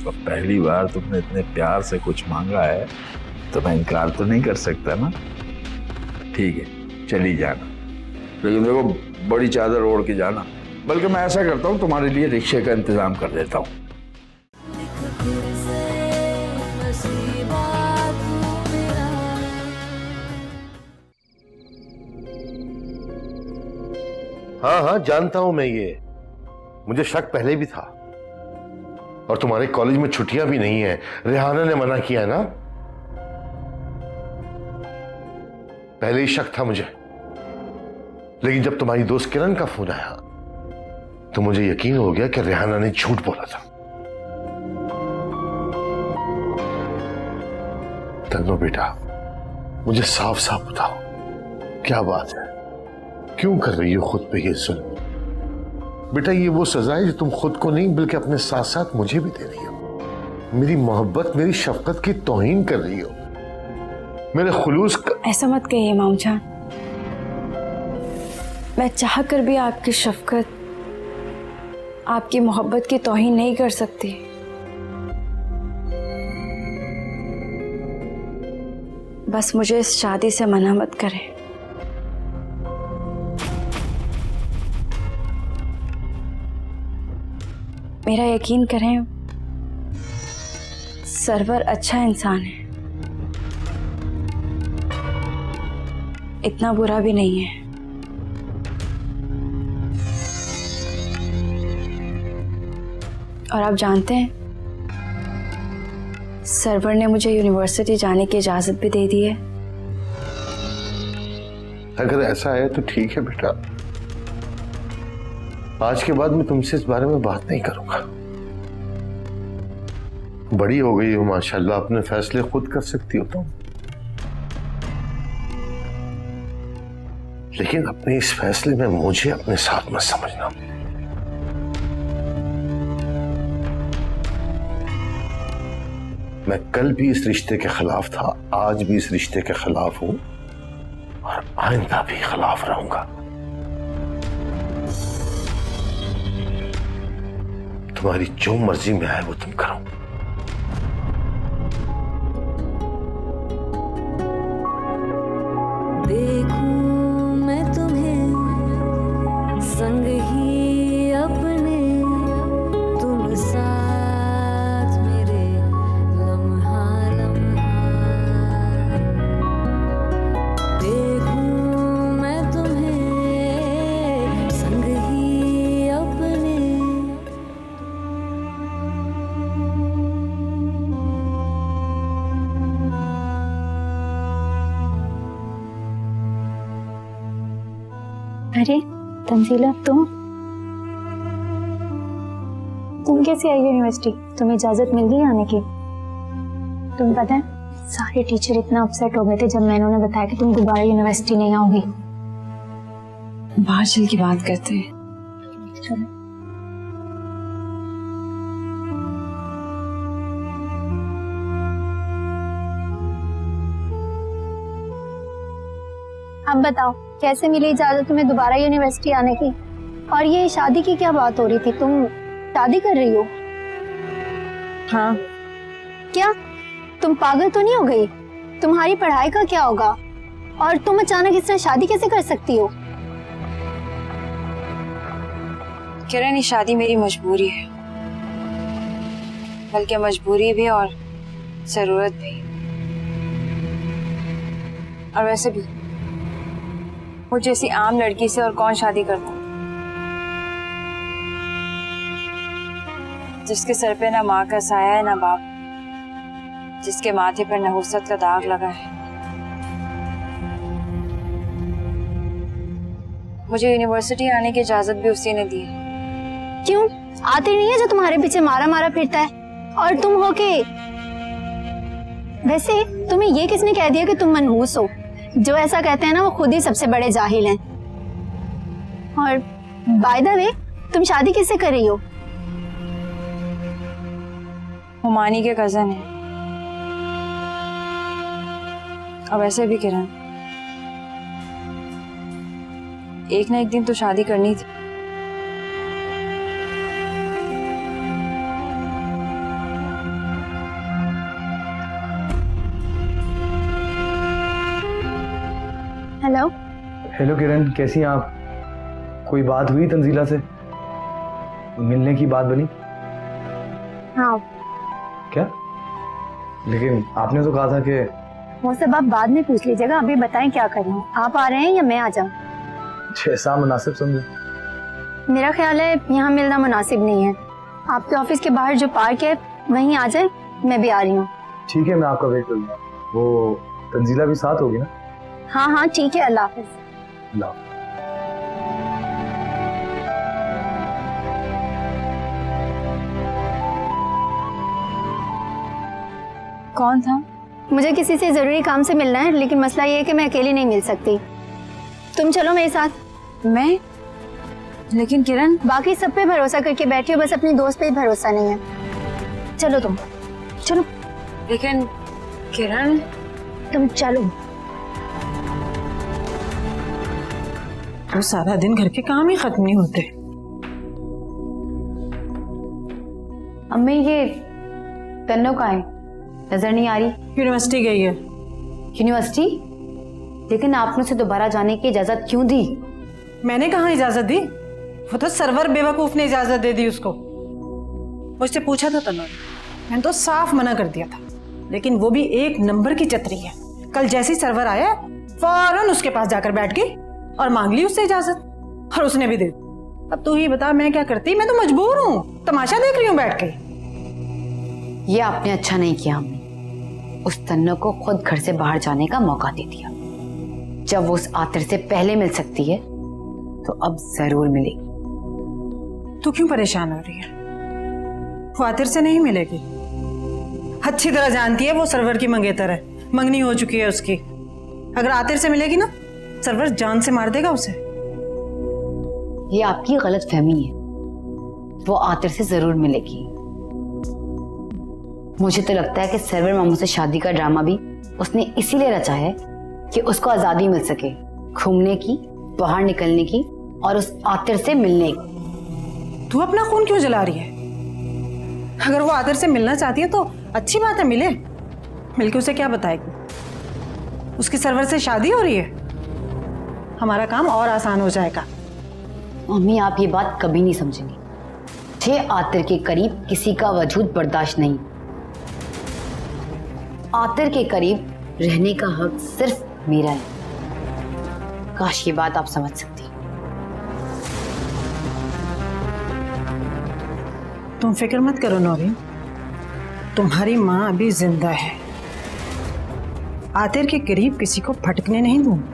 तो पहली बार तुमने इतने प्यार से कुछ मांगा है तो मैं इनकार तो नहीं कर सकता ना। ठीक है, चली जाना, लेकिन देखो बड़ी चादर ओढ़ के जाना। बल्कि मैं ऐसा करता हूँ, तुम्हारे लिए रिक्शे का इंतजाम कर देता हूँ। हाँ हाँ जानता हूं मैं, ये मुझे शक पहले भी था। और तुम्हारे कॉलेज में छुट्टियां भी नहीं है, रेहाना ने मना किया है ना। पहले ही शक था मुझे, लेकिन जब तुम्हारी दोस्त किरण का फोन आया तो मुझे यकीन हो गया कि रेहाना ने झूठ बोला था। तन्नो बेटा, मुझे साफ साफ बताओ, क्या बात है? क्यों कर रही हो खुद पे ये जुल्म? बेटा ये वो सजा है जो तुम खुद को नहीं बल्कि अपने साथ साथ मुझे भी दे रही हो। मेरी मोहब्बत, मेरी शफकत की तौहीन कर रही हो, मेरे खुलूस का। ऐसा मत कहिए मामू जान, मैं चाह कर भी आपकी शफकत, आपकी मोहब्बत की तौहीन नहीं कर सकती। बस मुझे इस शादी से मना मत करें। मेरा यकीन करें, सरवर अच्छा इंसान है, इतना बुरा भी नहीं है। और आप जानते हैं, सरवर ने मुझे यूनिवर्सिटी जाने की इजाजत भी दे दी है। अगर ऐसा है तो ठीक है बेटा, आज के बाद मैं तुमसे इस बारे में बात नहीं करूंगा। बड़ी हो गई हो माशाल्लाह, अपने फैसले खुद कर सकती हो तुम। लेकिन अपने इस फैसले में मुझे अपने साथ मत समझना। मैं कल भी इस रिश्ते के खिलाफ था, आज भी इस रिश्ते के खिलाफ हूं और आइंदा भी खिलाफ रहूंगा। तुम्हारी जो मर्जी में आए वो तुम करो। देखूं मैं तुम्हें संग ही अपने, तुम साथ मेरे लम्हा लम्हा। देखूं मैं तुम्हें संग ही अपने। अरे तंजीला, तुम कैसे आई यूनिवर्सिटी? तुम्हें इजाजत मिल गई आने की? तुम्हें पता है सारे टीचर इतना अपसेट हो गए थे जब मैंने उन्हें बताया कि तुम दोबारा यूनिवर्सिटी नहीं आओगी। बाहर चल के बात करते हैं। चलो। अब बताओ, कैसे मिली इजाजत तुम्हें दोबारा यूनिवर्सिटी आने की? और ये शादी की क्या बात हो रही थी? तुम शादी कर रही हो? हाँ। क्या तुम पागल तो नहीं हो गई? तुम्हारी पढ़ाई का क्या होगा? और तुम अचानक इस तरह शादी कैसे कर सकती हो? किरण, ये शादी मेरी मजबूरी है, बल्कि मजबूरी भी और जरूरत भी। और वैसे भी मुझे जैसी आम लड़की से और कौन शादी करता, जिसके सर पे ना माँ का साया है ना बाप, जिसके माथे पर नहुसत का दाग लगा है। मुझे यूनिवर्सिटी आने की इजाजत भी उसी ने दी है। क्यों आती नहीं है जो तुम्हारे पीछे मारा मारा फिरता है? और तुम हो के वैसे तुम्हें ये किसने कह दिया कि तुम मनहूस हो? जो ऐसा कहते हैं ना वो खुद ही सबसे बड़े जाहिल हैं। और बाय द वे, तुम शादी किससे कर रही हो? हुमानी के कजन है। अब वैसे भी किरण, एक ना एक दिन तो शादी करनी थी। हेलो। हेलो किरण, कैसी हैं आप? कोई बात हुई तंजीला से? मिलने की बात बनी? हाँ, क्या? लेकिन आपने तो कहा था कि वो सब आप बाद में पूछ लीजिएगा, अभी बताएं क्या करें। आप आ रहे हैं या मैं आ जाऊं? जैसा मुनासिब समझे। मेरा ख्याल है यहाँ मिलना मुनासिब नहीं है। आपके ऑफिस के बाहर जो पार्क है वहीं आ जाए, मैं भी आ रही हूँ। ठीक है, मैं आपका वेट करूंगा। वो तंजीला भी साथ होगी ना? हाँ हाँ ठीक है, अल्लाह हाफिज। ला। कौन था? मुझे किसी से जरूरी काम से मिलना है, लेकिन मसला ये है कि मैं अकेली नहीं मिल सकती। तुम चलो मेरे साथ। मैं? लेकिन किरण, बाकी सब पे भरोसा करके बैठी हो, बस अपनी दोस्त पे ही भरोसा नहीं है। चलो तुम, चलो। लेकिन किरण, तुम चलो। वो सारा दिन घर के काम ही खत्म नहीं होते। अम्मी ये तन्नो कहाँ है? नजर नहीं आ रही। यूनिवर्सिटी गई है। यूनिवर्सिटी? लेकिन आपने उसे दोबारा जाने की इजाजत क्यों दी? मैंने कहाँ इजाजत दी? वो तो सर्वर बेवकूफ ने इजाजत दे दी उसको। मुझसे पूछा था तन्नो ने, मैंने तो साफ मना कर दिया था, लेकिन वो भी एक नंबर की चतरी है। कल जैसी सर्वर आया फौरन उसके पास जाकर बैठ गई और मांग ली उससे इजाजत, और उसने भी दे दी। अब तू ही बता मैं क्या करती? मैं तो मजबूर हूँ, तमाशा देख रही हूँ बैठ के। ये आपने अच्छा नहीं किया अम्मी। उस तन्नो को खुद घर से बाहर जाने का मौका दे दिया। जब वो उस आतिर से पहले मिल सकती है तो अब जरूर मिलेगी। तू क्यों परेशान हो रही है? वो आतिर से नहीं मिलेगी। अच्छी तरह जानती है वो सर्वर की मंगेतर है, मंगनी हो चुकी है उसकी। अगर आतिर से मिलेगी ना, सर्वर जान से मार देगा उसे। ये आपकी गलत फहमी है। वो आतिर से जरूर मिलेगी। मुझे तो लगता है कि सर्वर मामू से शादी का ड्रामा भी उसने इसीलिए रचा है कि उसको आजादी मिल सके, घूमने की, बाहर निकलने की और उस आतिर से मिलने की। तू अपना खून क्यों जला रही है? अगर वो आतिर से मिलना चाहती है तो अच्छी बात है, मिले। मिलके उसे क्या बताएगी? उसकी सर्वर से शादी हो रही है, हमारा काम और आसान हो जाएगा। मम्मी आप ये बात कभी नहीं समझेंगी। मुझे आतिर के करीब किसी का वजूद बर्दाश्त नहीं। आतिर के करीब रहने का हक सिर्फ मेरा है। काश ये बात आप समझ सकती। तुम फिक्र मत करो नौरीन, तुम्हारी माँ अभी जिंदा है। आतिर के करीब किसी को फटकने नहीं दूंगी।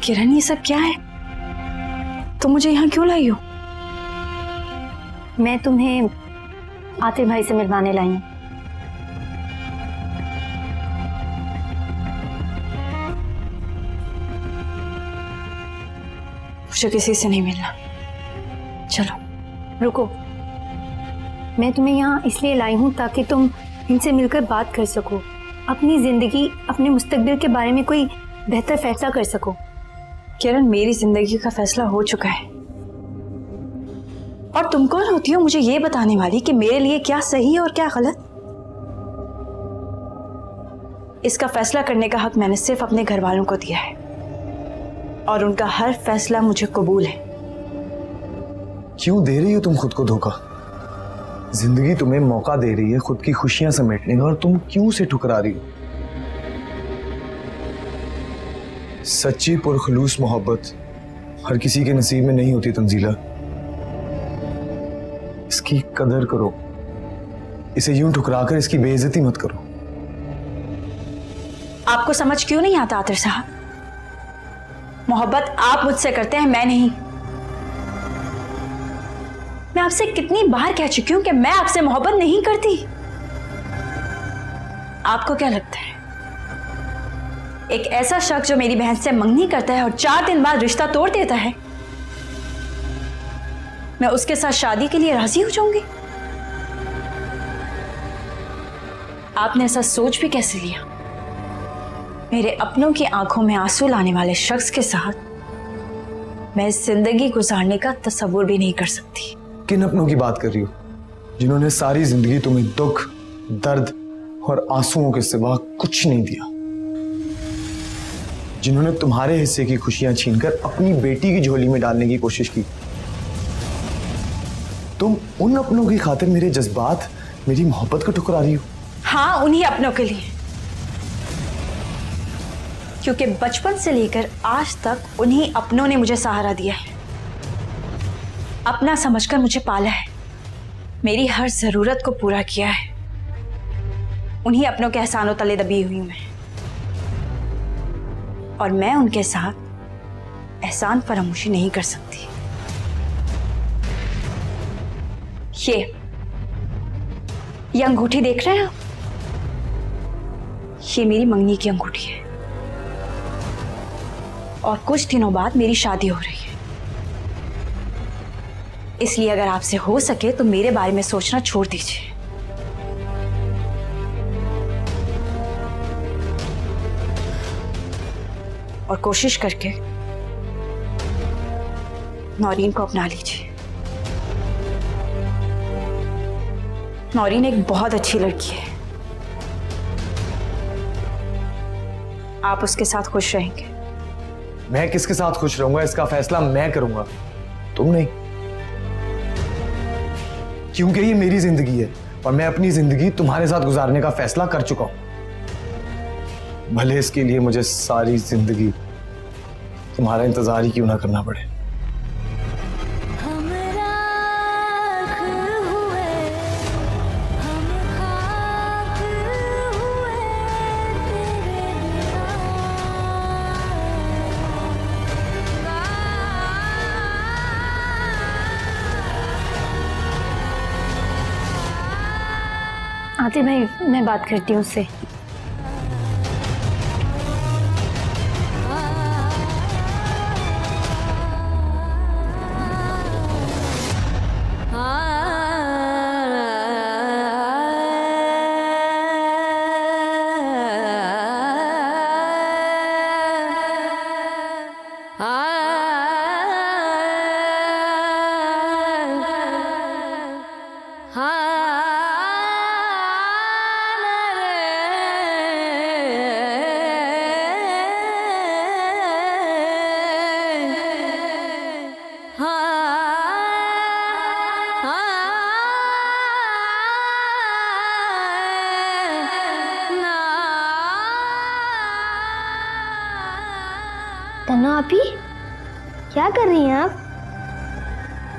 किरण ये सब क्या है? तुम मुझे यहाँ क्यों लाई हो? मैं तुम्हें आतिर भाई से मिलवाने लाई हूँ। मुझे किसी से नहीं मिलना। चलो। रुको, मैं तुम्हें यहाँ इसलिए लाई हूँ ताकि तुम इनसे मिलकर बात कर सको, अपनी जिंदगी, अपने मुस्तकबिल के बारे में कोई बेहतर फैसला कर सको। किरण मेरी जिंदगी का फैसला हो चुका है, और तुम कौन होती हो मुझे ये बताने वाली कि मेरे लिए क्या सही और क्या गलत? इसका फैसला करने का हक मैंने सिर्फ अपने घर वालों को दिया है, और उनका हर फैसला मुझे कबूल है। क्यों दे रही हो तुम खुद को धोखा? जिंदगी तुम्हें मौका दे रही है खुद की खुशियां समेटने का, और तुम क्यों उसे ठुकरा रही हो? सच्ची पुरखलूस मोहब्बत हर किसी के नसीब में नहीं होती तंजीला। इसकी कदर करो, इसे यूं ठुकरा कर इसकी बेइज्जती मत करो। आपको समझ क्यों नहीं आता आतिर साहब? मोहब्बत आप मुझसे करते हैं, मैं नहीं। मैं आपसे कितनी बार कह चुकी हूं कि मैं आपसे मोहब्बत नहीं करती। आपको क्या लगता है एक ऐसा शख्स जो मेरी बहन से मंगनी करता है और 4 दिन बाद रिश्ता तोड़ देता है, मैं उसके साथ शादी के लिए राजी हो जाऊंगी? आपने ऐसा सोच भी कैसे लिया? मेरे अपनों की आंखों में आंसू लाने वाले शख्स के साथ मैं जिंदगी गुजारने का तस्वुर भी नहीं कर सकती। किन अपनों की बात कर रही हो, जिन्होंने सारी जिंदगी तुम्हें दुख, दर्द और आंसुओं के सिवा कुछ नहीं दिया, जिन्होंने तुम्हारे हिस्से की खुशियां छीनकर अपनी बेटी की झोली में डालने की कोशिश की। तुम उन अपनों की खातिर मेरे जज्बात, मेरी मोहब्बत को ठुकरा रही हो। हाँ, उन्हीं अपनों के लिए, क्योंकि बचपन से लेकर आज तक उन्हीं अपनों ने मुझे सहारा दिया है, अपना समझकर मुझे पाला है, मेरी हर जरूरत को पूरा किया है। उन्हीं अपनों के एहसानों तले दबी हुई हूं मैं, और मैं उनके साथ एहसान फरामोशी नहीं कर सकती। ये अंगूठी देख रहे हैं आप? ये मेरी मंगनी की अंगूठी है, और कुछ दिनों बाद मेरी शादी हो रही है। इसलिए अगर आपसे हो सके तो मेरे बारे में सोचना छोड़ दीजिए। और कोशिश करके नौरीन को अपना लीजिए। नौरीन एक बहुत अच्छी लड़की है, आप उसके साथ खुश रहेंगे। मैं किसके साथ खुश रहूंगा इसका फैसला मैं करूंगा, तुम नहीं, क्योंकि ये मेरी जिंदगी है और मैं अपनी जिंदगी तुम्हारे साथ गुजारने का फैसला कर चुका हूं, भले इसके लिए मुझे सारी जिंदगी तुम्हारा इंतजार ही क्यों ना करना पड़े। हम राख हुए, हम खाक हुए तेरे आते भाई, मैं बात करती हूँ उससे। तन्नो आपी, क्या कर रही हैं आप?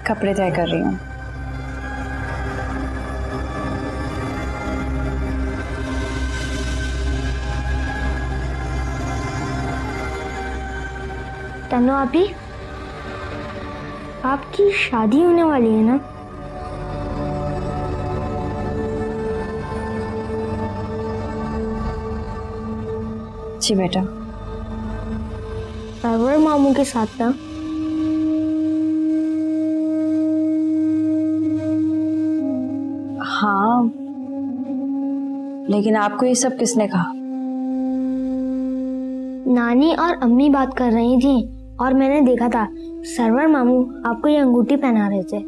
कपड़े तय कर रही हूँ। तन्नो आपी, आपकी शादी होने वाली है ना? जी बेटा। सरवर मामू के साथ ना? हाँ, लेकिन आपको ये सब किसने कहा? नानी और अम्मी बात कर रही थी और मैंने देखा था सरवर मामू आपको ये अंगूठी पहना रहे थे।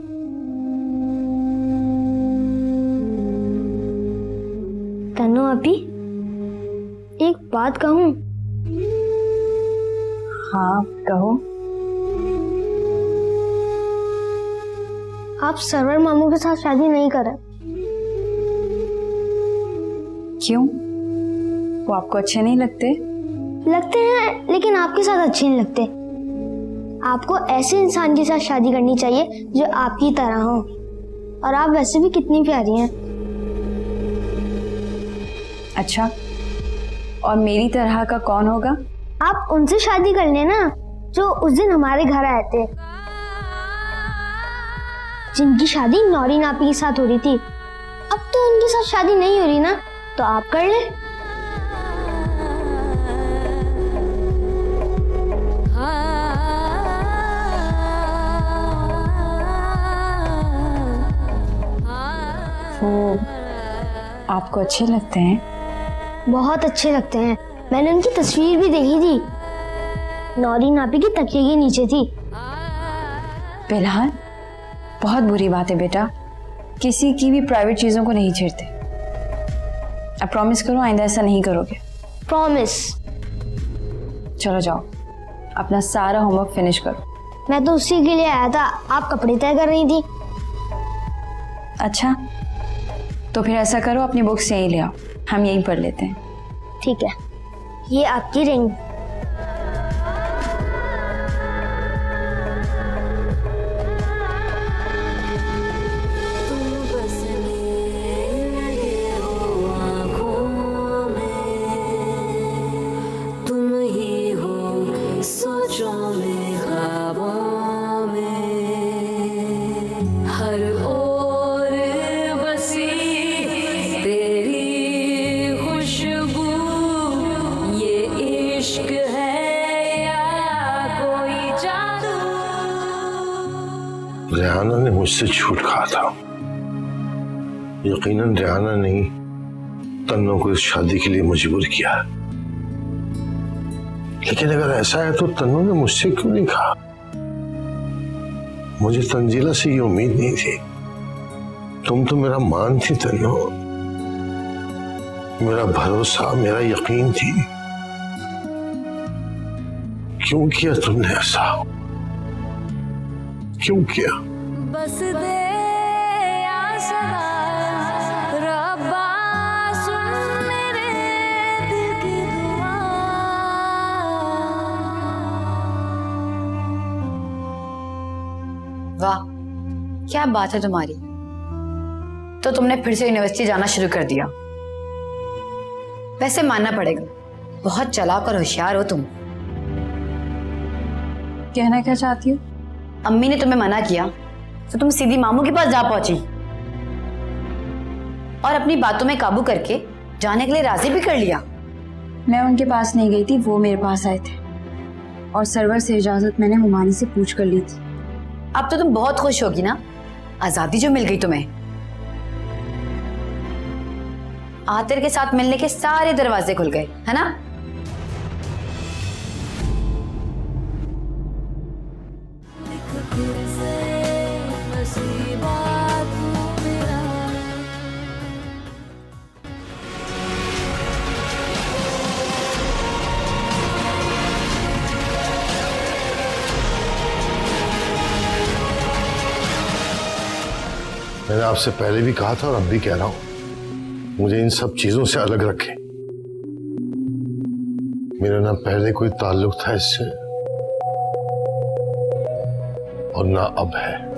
तन्नो आपी, एक बात कहूँ? हाँ कहो। आप सरवर मामू के साथ शादी नहीं करें। क्यों? वो आपको अच्छे नहीं लगते? लगते हैं, लेकिन आपके साथ अच्छे नहीं लगते। आपको ऐसे इंसान के साथ शादी करनी चाहिए जो आपकी तरह हो, और आप वैसे भी कितनी प्यारी हैं। अच्छा, और मेरी तरह का कौन होगा? आप उनसे शादी कर लेना जो उस दिन हमारे घर आए थे, जिनकी शादी नौरीन आपी के साथ हो रही थी। अब तो उनके साथ शादी नहीं हो रही ना, तो आप कर ले। वो आपको अच्छे लगते हैं? बहुत अच्छे लगते हैं। मैंने उनकी तस्वीर भी देखी थी, नौरीन आपी के तकिए के नीचे थी। बिलहाल, बहुत बुरी बात है बेटा, किसी की भी प्राइवेट चीजों को नहीं छेड़ते। अब प्रॉमिस करो आइंदा ऐसा नहीं करोगे। प्रॉमिस। चलो जाओ, अपना सारा होमवर्क फिनिश करो। मैं तो उसी के लिए आया था, आप कपड़े तय कर रही थी। अच्छा, तो फिर ऐसा करो अपनी बुक्स यहीं ले आओ, हम यहीं पढ़ लेते हैं। ठीक है, ये आपकी रिंग। तुम ही हो सोचों में, ख्वाबों में, हर ओर बसी तेरी खुशबू, ये इश्क है या कोई जादू। रेहाना ने मुझसे झूठ कहा था। यकीनन रेहाना ने तन्नो को इस शादी के लिए मजबूर किया। लेकिन अगर ऐसा है तो तन्नो ने मुझसे क्यों नहीं कहा? मुझे तंजीला से ये उम्मीद नहीं थी। तुम तो मेरा मान थी तन्नो, मेरा भरोसा, मेरा यकीन थी। क्यों किया तुमने ऐसा? क्यों किया? बस दे आसरा, रब्बा सुन मेरे दिल की दुआ। वाह, क्या बात है तुम्हारी। तो तुमने फिर से यूनिवर्सिटी जाना शुरू कर दिया। वैसे मानना पड़ेगा, बहुत चालाक और होशियार हो तुम। कहना क्या चाहती हो? अम्मी ने तुम्हें मना किया तो तुम सीधी मामू के पास जा पहुंची और अपनी बातों में काबू करके जाने के लिए राजी भी कर लिया। मैं उनके पास नहीं गई थी, वो मेरे पास आए थे और सरवर से इजाजत मैंने हुमानी से पूछ कर ली थी। अब तो तुम बहुत खुश होगी ना, आजादी जो मिल गई तुम्हें। आतिर के साथ मिलने के सारे दरवाजे खुल गए, है ना? मैंने आपसे पहले भी कहा था और अब भी कह रहा हूं, मुझे इन सब चीजों से अलग रखें। मेरा ना पहले कोई ताल्लुक था इससे और ना अब है।